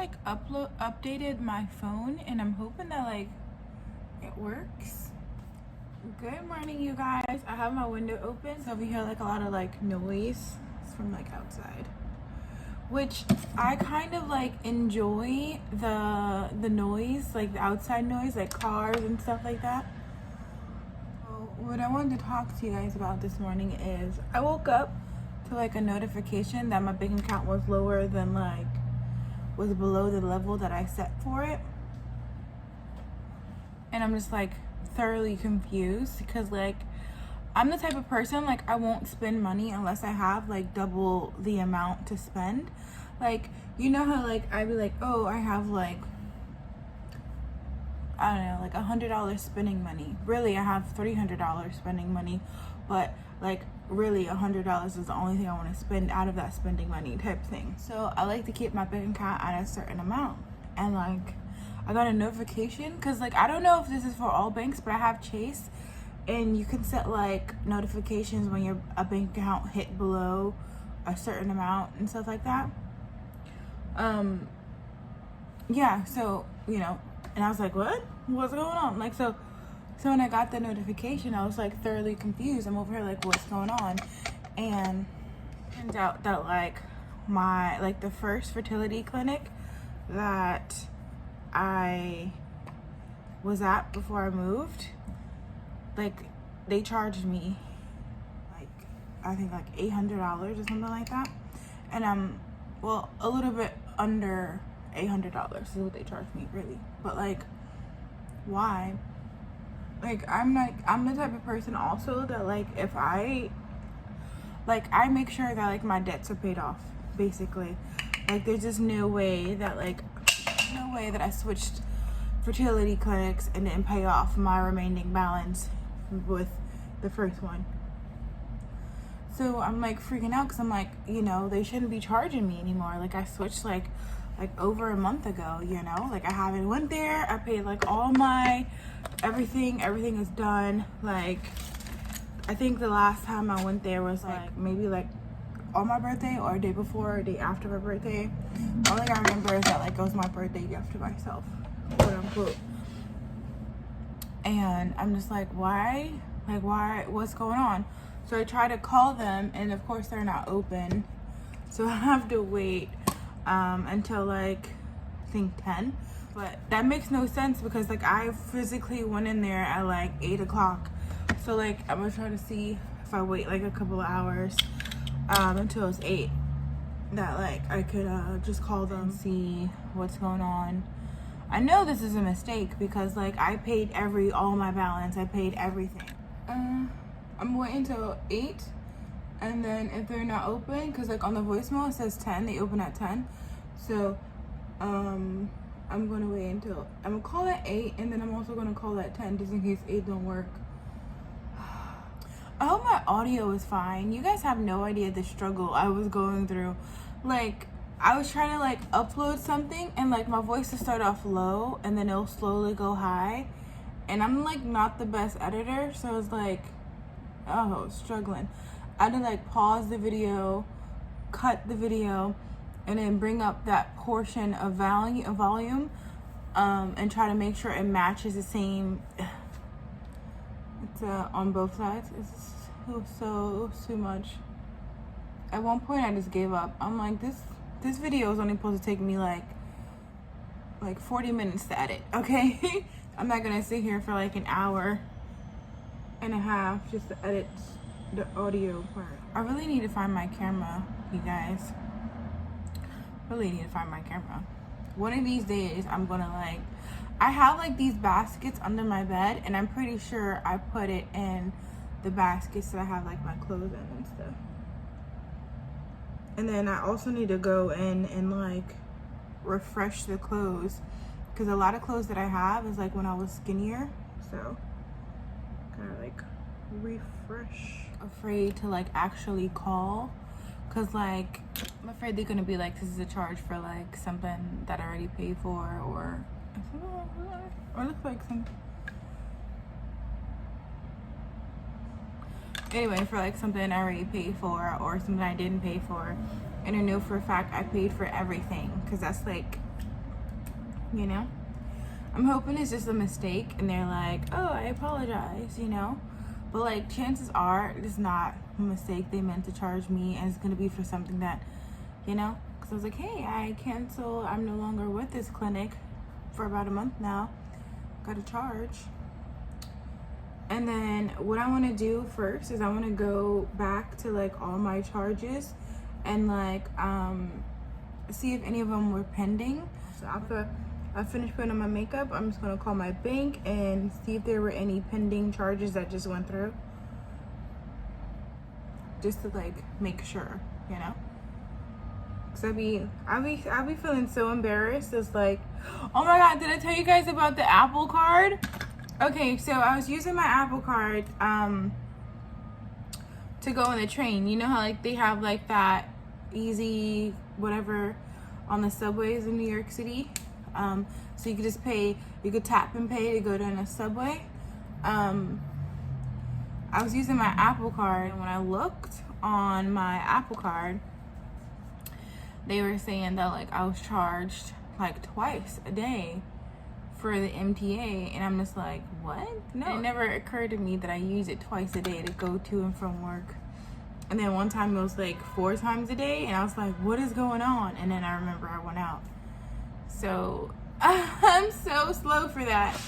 like updated my phone, and I'm hoping that like it works. Good morning, you guys. I have my window open, so if you hear like a lot of like noise, it's from like outside, which I kind of like enjoy the noise, like the outside noise, like cars and stuff like that. So what I wanted to talk to you guys about this morning is I woke up to like a notification that my bank account was lower than like was below the level that I set for it, and I'm just like thoroughly confused because like I'm the type of person like I won't spend money unless I have like double the amount to spend. Like, you know how like I'd be like, oh, I have like, I don't know, like $100 spending money. Really, I have $300 spending money, but like really $100 is the only thing I want to spend out of that spending money type thing. So I like to keep my bank account at a certain amount. And like I got a notification because like I don't know if this is for all banks, but I have Chase, and you can set like notifications when your a bank account hit below a certain amount and stuff like that. Yeah, so you know, and I was like, what's going on? Like so when I got the notification, I was like thoroughly confused. I'm over here like, what's going on? And it turns out that like my like the first fertility clinic that I was at before I moved, like they charged me like I think like $800 or something like that, and well, a little bit under $800 is what they charged me, really. But like, why? Like I'm the type of person also that like if I make sure that like my debts are paid off, basically. Like there's just no way that I switched fertility clinics and didn't pay off my remaining balance with the first one. So I'm like freaking out because I'm like, you know, they shouldn't be charging me anymore. Like I switched like over a month ago, you know, like I haven't went there. I paid like all my everything is done. Like I think the last time I went there was like maybe like on my birthday or a day before or a day after my birthday. All I remember is that like it was my birthday gift to myself, quote unquote. And I'm just like, why, what's going on? So I try to call them, and of course they're not open, so I have to wait until like I think 10. But that makes no sense because like I physically went in there at like 8 o'clock. So like I'm gonna try to see if I wait like a couple of hours until it's 8, that like I could just call them, see what's going on. I know this is a mistake because like I paid all my balance. I paid everything. I'm waiting till 8, and then if they're not open, because like on the voicemail it says 10, they open at 10. So I'm gonna wait until I'm gonna call at 8, and then I'm also gonna call at 10 just in case 8 don't work. I hope my audio is fine. You guys have no idea the struggle I was going through. Like I was trying to like upload something, and like my voice will start off low and then it'll slowly go high, and I'm like not the best editor, so it's like, oh, struggling. I had to like pause the video, cut the video, and then bring up that portion of volume and try to make sure it matches the same. It's on both sides. It's so too much. At one point I just gave up. I'm like, this video is only supposed to take me like 40 minutes to edit, okay? I'm not gonna sit here for like an hour and a half just to edit the audio part. I really need to find my camera, you guys. Really need to find my camera. One of these days I'm gonna like, I have like these baskets under my bed, and I'm pretty sure I put it in the baskets that I have like my clothes in and stuff. And then I also need to go in and like refresh the clothes, because a lot of clothes that I have is like when I was skinnier. So kind of like refresh. Afraid to like actually call, because like I'm afraid they're gonna be like, this is a charge for like something that I already paid for, or looks like some, anyway, for like something I already paid for or something I didn't pay for. And I know for a fact I paid for everything, because that's like you know? I'm hoping it's just a mistake and they're like, oh, I apologize, you know? But like, chances are it's not a mistake. They meant to charge me, and it's gonna be for something that, you know? Because I was like, hey, I cancel. I'm no longer with this clinic for about a month now. Got to charge. And then what I want to do first is I want to go back to like all my charges and like see if any of them were pending. So after I finish putting on my makeup, I'm just gonna call my bank and see if there were any pending charges that just went through, just to like make sure, you know. Cause I'll be feeling so embarrassed. It's like, oh my god, did I tell you guys about the Apple Card? Okay, so I was using my Apple Card to go on the train. You know how like they have like that easy whatever on the subways in New York City. So you could just pay, you could tap and pay to go down a subway. I was using my Apple Card, and when I looked on my Apple Card, they were saying that like I was charged like twice a day for the MTA, and I'm just like, what? No, it never occurred to me that I use it twice a day to go to and from work. And then one time it was like 4 times a day, and I was like, what is going on? And then I remember I went out. So I'm so slow for that.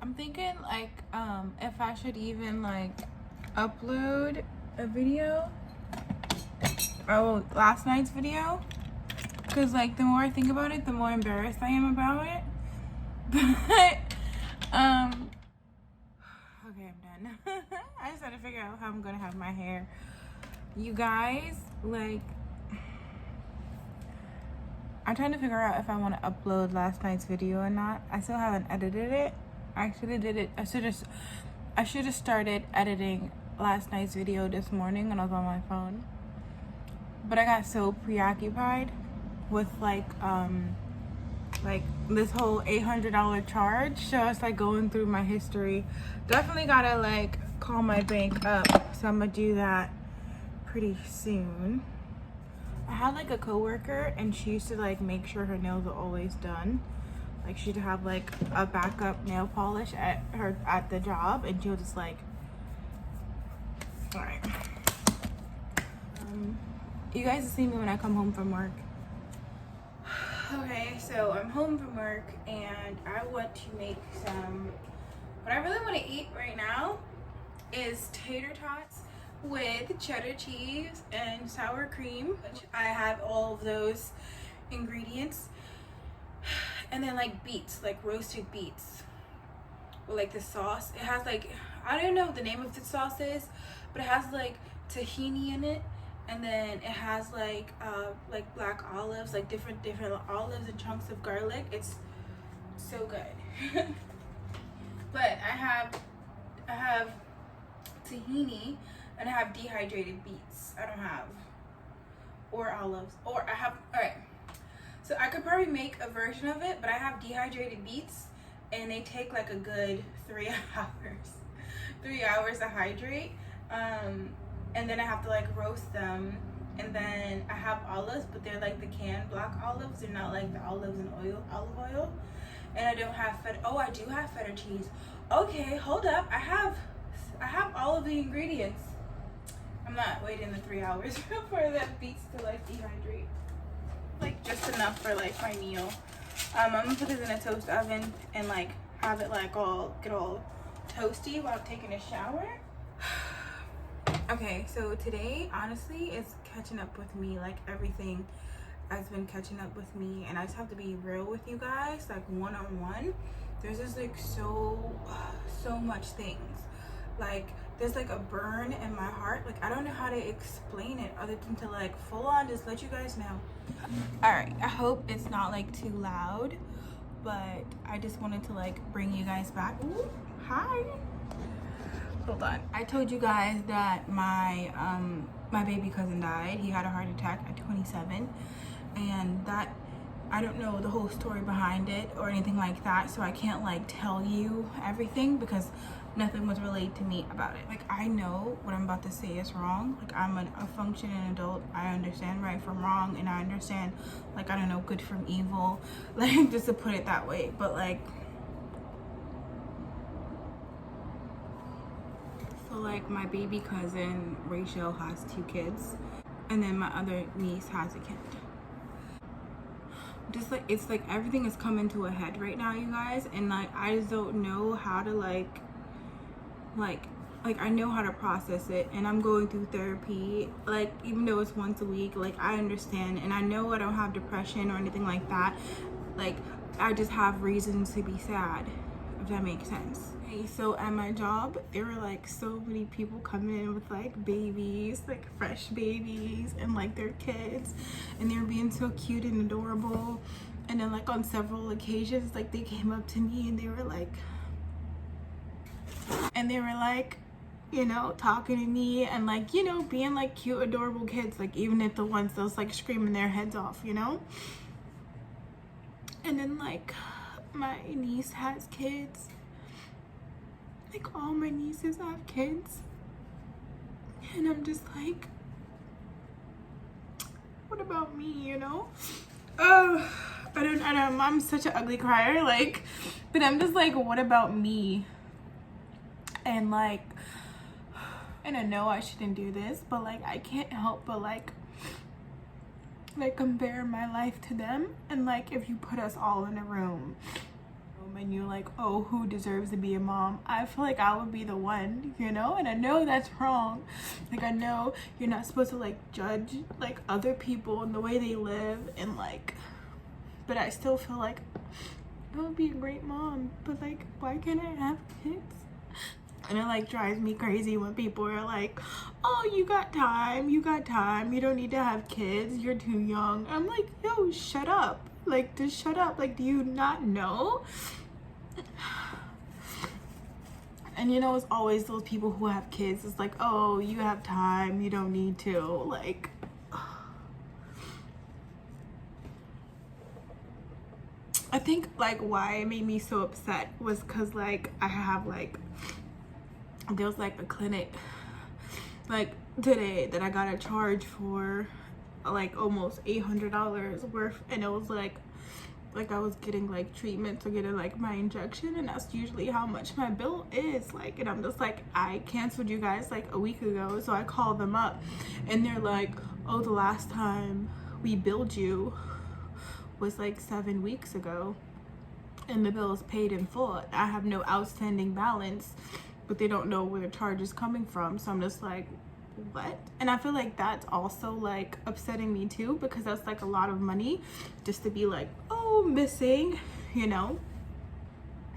I'm thinking like if I should even like upload a video, last night's video, because like the more I think about it, the more embarrassed I am about it. But okay, I'm done. I just had to figure out how I'm gonna have my hair. You guys, like, I'm trying to figure out if I want to upload last night's video or not. I still haven't edited it. I actually did it. I should have started editing last night's video this morning when I was on my phone. But I got so preoccupied with like this whole $800 charge. So I was like going through my history. Definitely gotta like call my bank up. So I'm gonna do that pretty soon. I had like a coworker, and she used to like make sure her nails were always done. Like she'd have like a backup nail polish at the job, and she'll just like, all right. You guys will see me when I come home from work. Okay, so I'm home from work, and I want to make some. What I really want to eat right now is tater tots with cheddar cheese and sour cream. I have all of those ingredients, and then like beets, like roasted beets, with like the sauce. It has like, I don't know what the name of the sauce is, but it has like tahini in it, and then it has like black olives, like different olives and chunks of garlic. It's so good. But I have tahini, and I have dehydrated beets. I don't have, or olives, or I have, all right. So I could probably make a version of it, but I have dehydrated beets, and they take like a good 3 hours. 3 hours to hydrate. And then I have to like roast them. And then I have olives, but they're like the canned black olives. They're not like the olive oil. And I don't have feta. Oh, I do have feta cheese. Okay, hold up. I have all of the ingredients. I'm not waiting the 3 hours for the beets to like dehydrate. Like just enough for like my meal. I'm gonna put this in a toast oven and like have it like get all toasty while taking a shower. Okay, so today honestly it's catching up with me. Like everything has been catching up with me, and I just have to be real with you guys, like one-on-one. There's just like so much things. Like there's like a burn in my heart. Like I don't know how to explain it other than to like full on just let you guys know. All right, I hope it's not like too loud, but I just wanted to like bring you guys back. Ooh, hi. Hold on. I told you guys that my my baby cousin died. He had a heart attack at 27, and that I don't know the whole story behind it or anything like that, so I can't like tell you everything because nothing was relayed to me about it. Like, I know what I'm about to say is wrong. Like, I'm a functioning adult. I understand right from wrong, and I understand, like, I don't know, good from evil, like, just to put it that way. But like, so like my baby cousin Rachel has 2 kids, and then my other niece has a kid. Just like, it's like everything is coming to a head right now, you guys, and like I just don't know how to like I know how to process it, and I'm going through therapy, like, even though it's once a week. Like, I understand, and I know I don't have depression or anything like that. Like, I just have reasons to be sad, if that makes sense. Okay, so at my job, there were like so many people coming in with like babies, like fresh babies, and like their kids, and they were being so cute and adorable. And then like on several occasions, like they came up to me and they were like, you know, talking to me and like, you know, being like cute, adorable kids, like even if the ones that was like screaming their heads off, you know. And then like my niece has kids. Like, all my nieces have kids, and I'm just like, what about me, you know? I don't, I'm such an ugly crier, like, but I'm just like, what about me? And like, and I know I shouldn't do this, but like, I can't help but like compare my life to them. And like, if you put us all in a room and you're like, oh, who deserves to be a mom, I feel like I would be the one, you know. And I know that's wrong. Like, I know you're not supposed to like judge like other people and the way they live, and like, but I still feel like I would be a great mom. But like, why can't I have kids? And it like drives me crazy when people are like, oh, you got time, you don't need to have kids, you're too young. I'm like, yo, shut up. Like, just shut up. Like, do you not know? And you know, it's always those people who have kids. It's like, oh, you have time, you don't need to. Like, I think like why it made me so upset was because like I have like, there was like a clinic like today that I got a charge for like almost $800 worth, and it was like I was getting like treatment to get like my injection, and that's usually how much my bill is. Like, and I'm just like, I canceled you guys like a week ago. So I called them up and they're like, oh, the last time we billed you was like 7 weeks ago, and the bill is paid in full. I have no outstanding balance, but they don't know where the charge is coming from. So I'm just like, what? And I feel like that's also like upsetting me too, because that's like a lot of money just to be like, oh, missing, you know.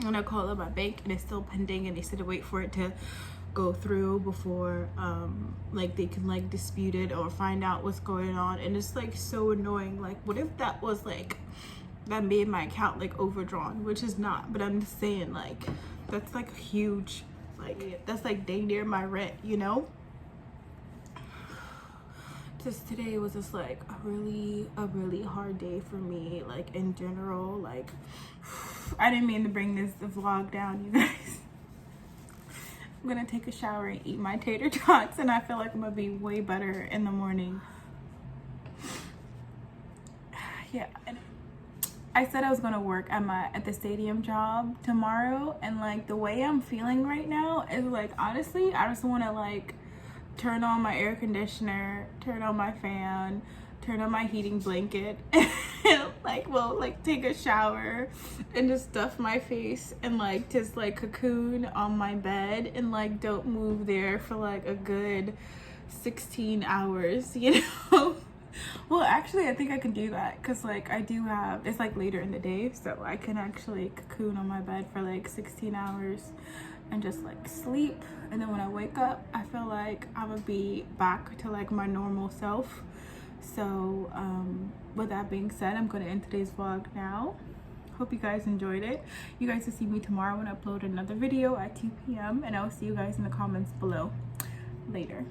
And I call up my bank and it's still pending, and they said to wait for it to go through before like they can like dispute it or find out what's going on. And it's like so annoying. Like, what if that was like, that made my account like overdrawn, which is not, but I'm just saying, like, that's like huge, like that's like dang near my rent, you know. Just today was just like a really hard day for me, like in general. Like, I didn't mean to bring this vlog down, you guys. I'm gonna take a shower and eat my tater tots, and I feel like I'm gonna be way better in the morning. Yeah, and I said I was gonna work at the stadium job tomorrow, and like the way I'm feeling right now is like, honestly, I just want to like turn on my air conditioner, turn on my fan, turn on my heating blanket, and like take a shower and just stuff my face and like just like cocoon on my bed and like don't move there for like a good 16 hours, you know. Well, actually, I think I can do that because like I do have, it's like later in the day, so I can actually cocoon on my bed for like 16 hours and just like sleep. And then when I wake up, I feel like I'm gonna be back to like my normal self. So with that being said, I'm gonna end today's vlog now. Hope you guys enjoyed it. You guys will see me tomorrow when I upload another video at 2 p.m. and I'll see you guys in the comments below. Later.